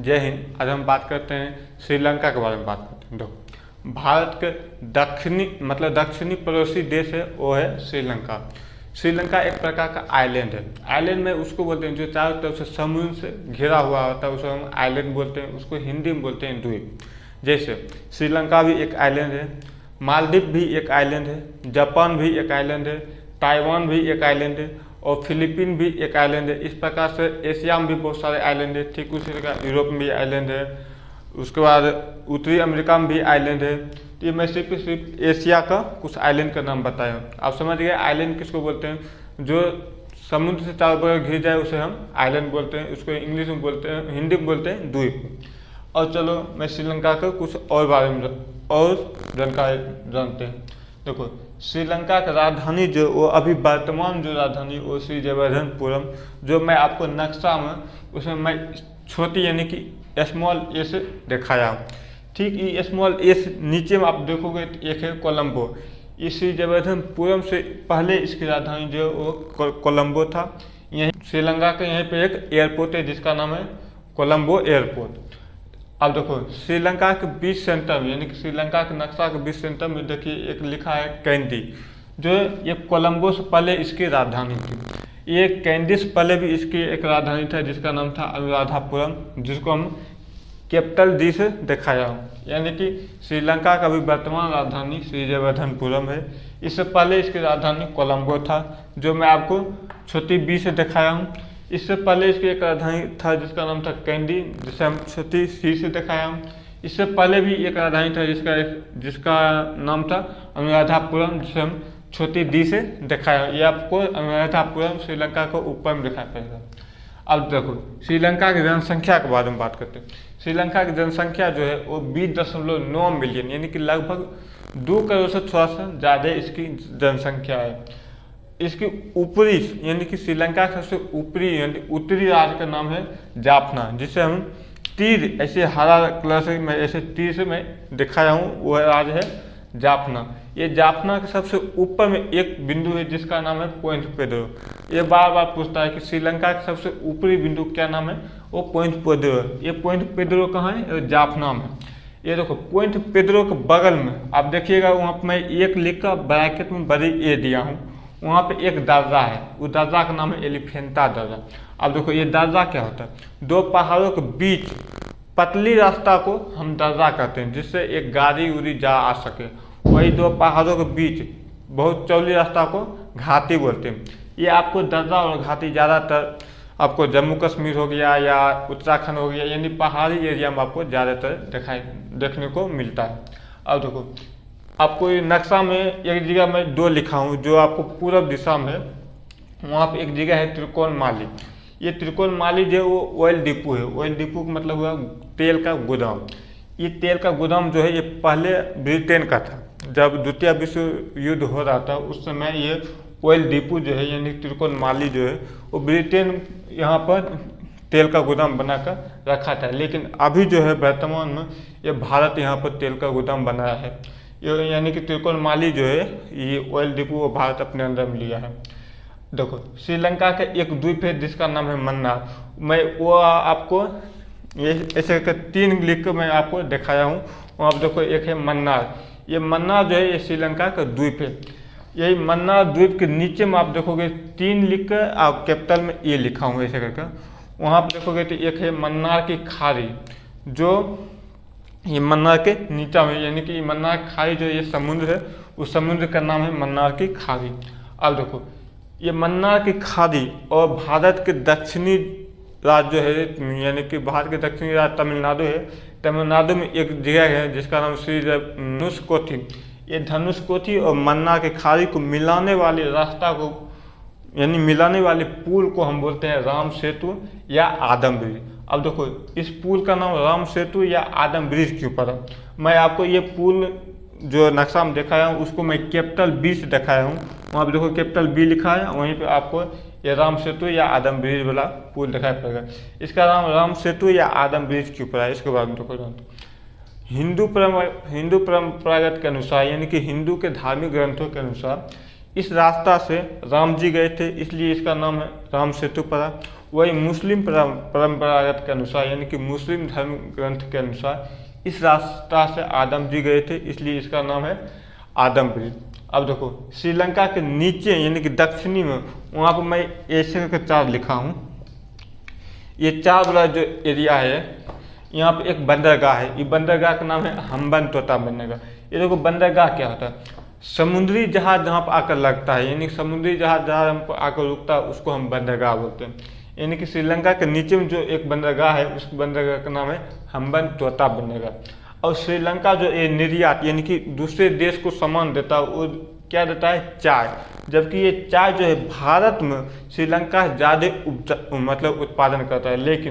जय हिंद। आज हम बात करते हैं श्रीलंका के बारे में बात करते हैं। देखो, भारत के दक्षिणी पड़ोसी देश है वो है श्रीलंका। श्रीलंका एक प्रकार का आइलैंड है। आइलैंड में उसको बोलते हैं जो चारों तरफ से समुद्र से घिरा हुआ होता है, उसको हम आइलैंड बोलते हैं। उसको हिंदी में बोलते हैं द्वीप। जैसे श्रीलंका भी एक आइलैंड है, मालदीव भी एक आइलैंड है, जापान भी एक आइलैंड है, ताइवान भी एक आइलैंड है और फिलीपीन भी एक आइलैंड है। इस प्रकार से एशिया में भी बहुत सारे आइलैंड है। ठीक उसी प्रकार यूरोप में भी आइलैंड है। उसके बाद उत्तरी अमेरिका में भी आइलैंड है। तो ये मैं सिर्फ एशिया का कुछ आइलैंड का नाम बताया हूँ। आप समझ गए आइलैंड किसको बोलते हैं? जो समुद्र से चारों बगल घिर जाए उसे हम आइलैंड बोलते हैं। उसको इंग्लिश में बोलते हैं, हिंदी में बोलते हैं द्वीप। और चलो मैं श्रीलंका का कुछ और बारे में और जानकारी जानते हैं। देखो, श्रीलंका का राजधानी जो वो अभी वर्तमान जो राजधानी वो श्री जयवर्धनपुरम, जो मैं आपको नक्शा में उसमें मैं छोटी यानी कि स्मॉल ए से दिखाया हूँ। ठीक ये स्मॉल ए से नीचे में आप देखोगे तो एक है कोलंबो। इस श्री जयवर्धनपुरम से पहले इसकी राजधानी जो वो कोलंबो था। यहीं श्रीलंका के यहीं पे एक एयरपोर्ट है जिसका नाम है कोलंबो एयरपोर्ट। अब देखो, श्रीलंका के बीच सेंटर में यानी कि श्रीलंका के नक्शा के बीच सेंटर में देखिए एक लिखा है कैंडी, जो ये कोलंबो से पहले इसकी राजधानी थी। ये कैंडी से पहले भी इसकी एक राजधानी था जिसका नाम था अनुराधापुरम, जिसको हम कैपिटल डी से दिखाया हूँ। यानी कि श्रीलंका का भी वर्तमान राजधानी श्री जयवर्धनपुरम है। इससे पहले इसकी राजधानी कोलंबो था, जो मैं आपको छोटी बी से दिखाया हूँ। इससे पहले इसकी एक राजधानी था जिसका नाम था कैंडी, जिसे हम छोटी सी से दिखाया हूँ। इससे पहले भी एक राजधानी था जिसका नाम था अनुराधापुरम, जिसे हम छोटी डी से दिखाया। ये आपको अनुराधापुरम श्रीलंका को ऊपर में दिखाई पड़ेगा। अब देखो, श्रीलंका की जनसंख्या के बारे में बात करते हैं। श्रीलंका की जनसंख्या जो है वो 20.9 मिलियन यानी कि लगभग 2 करोड़ से थोड़ा सा ज़्यादा इसकी जनसंख्या है। इसकी ऊपरी यानी कि श्रीलंका का सबसे ऊपरी यानी उत्तरी राज्य का नाम है जाफना, जिसे हम तीर ऐसे हरा कलर से मैं ऐसे तीर से मैं दिखाया हूँ, वह राज्य है जाफना। ये जाफना के सबसे ऊपर में एक बिंदु है जिसका नाम है पॉइंट पेड्रो। ये बार बार पूछता है कि श्रीलंका के सबसे ऊपरी बिंदु क्या नाम है? वो पॉइंट पेड्रो है। ये पॉइंट पेड्रो कहाँ है? जाफना में। ये देखो, पॉइंट पेड्रो के बगल में आप देखिएगा, वहाँ पर मैं एक लिख कर ब्रैकेट में बड़ी ए दिया हूँ। वहाँ पे एक दर्रा है, उस दर्रा का नाम है एलिफेंटा दर्रा। अब देखो, ये दर्रा क्या होता है? दो पहाड़ों के बीच पतली रास्ता को हम दर्रा कहते हैं, जिससे एक गाड़ी उड़ी जा आ सके। वही दो पहाड़ों के बीच बहुत चौड़ी रास्ता को घाटी बोलते हैं। ये आपको दर्रा और घाटी ज़्यादातर आपको जम्मू कश्मीर हो गया या उत्तराखंड हो गया, यानी पहाड़ी एरिया में आपको ज़्यादातर देखने को मिलता है। अब देखो, आपको ये नक्शा में एक जगह मैं 2 लिखा हूँ जो आपको पूर्व दिशा में है। वहाँ पे एक जगह है त्रिकोणमाली। ये त्रिकोणमाली जो है वो ऑयल डिपो है। ऑयल डिपो का मतलब हुआ तेल का गोदाम। ये तेल का गोदाम जो है ये पहले ब्रिटेन का था। जब द्वितीय विश्व युद्ध हो रहा था उस समय ये ऑयल डिपो जो है यानी त्रिकोणमाली जो है वो ब्रिटेन यहाँ पर तेल का गोदाम बनाकर रखा था। लेकिन अभी जो है वर्तमान में ये भारत यहाँ पर तेल का गोदाम बनाया है। यानी कि त्रिकोणमाली जो है ये ऑयल डिपो वो भारत अपने अंदर में लिया है। देखो, श्रीलंका का एक द्वीप है जिसका नाम है मन्नार। मैं वो आपको ये ऐसे करके 3 लिख कर मैं आपको दिखाया हूँ। आप देखो, एक है मन्नार। ये मन्नार जो है ये श्रीलंका का द्वीप है। यही मन्नार द्वीप के नीचे में आप देखोगे 3 लिख कर आप कैपिटल में ये लिखा हूँ ऐसे करके। वहाँ पर देखोगे तो एक है मन्नार की खाड़ी, जो ये मन्नार के नीचा में यानी कि मन्नार की खाड़ी जो ये समुद्र है, उस समुद्र का नाम है मन्नार की खाड़ी। अब देखो, ये मन्नार की खाड़ी और भारत के दक्षिणी राज्य जो है यानी कि भारत के दक्षिणी राज्य तमिलनाडु है। तमिलनाडु में एक जगह है जिसका नाम श्री धनुषकोडी। ये धनुषकोडी और मन्नार की खाड़ी को मिलाने वाले रास्ता को यानी मिलाने वाले पुल को हम बोलते हैं राम सेतु या आदम ब्रिज। अब देखो, इस पुल का नाम राम सेतु या आदम ब्रिज के ऊपर है। मैं आपको ये पुल जो नक्शा में दिखाया हूँ उसको मैं कैपिटल बी से दिखाया हूँ। वहाँ पे देखो कैपिटल बी लिखा है, वहीं पे आपको ये राम सेतु या आदम ब्रिज वाला पुल दिखाई पड़ेगा। इसका नाम राम सेतु या आदम ब्रिज के ऊपर है। इसके बाद में देखो, हिंदू परंपरागत के अनुसार यानी कि हिंदू के धार्मिक ग्रंथों के अनुसार इस रास्ता से राम जी गए थे, इसलिए इसका नाम है राम सेतु पड़ा। वही मुस्लिम परंपरागत के अनुसार यानी कि मुस्लिम धर्म ग्रंथ के अनुसार इस रास्ता से आदम जी गए थे, इसलिए इसका नाम है आदम ब्रिज। अब देखो श्रीलंका के नीचे यानी कि दक्षिणी में, वहाँ पर मैं एशिया के 4 लिखा हूँ। ये 4 वाला जो एरिया है, यहाँ पे एक बंदरगाह है। ये बंदरगाह का नाम है हम्बनटोटा बंदरगाह। ये देखो बंदरगाह क्या होता है, समुद्री जहाज जहाँ पर आकर लगता है, यानी समुद्री जहाज जहाँ हम पर आकर रुकता है उसको हम बंदरगाह बोलते हैं। यानी कि श्रीलंका के नीचे में जो एक बंदरगाह है, उस बंदरगाह का नाम है हम्बनटोटा बंदरगाह। और श्रीलंका जो ये निर्यात यानी कि दूसरे देश को सामान देता है, वो क्या देता है, चाय। जबकि ये चाय जो है भारत में श्रीलंका ज़्यादा मतलब उत्पादन करता है, लेकिन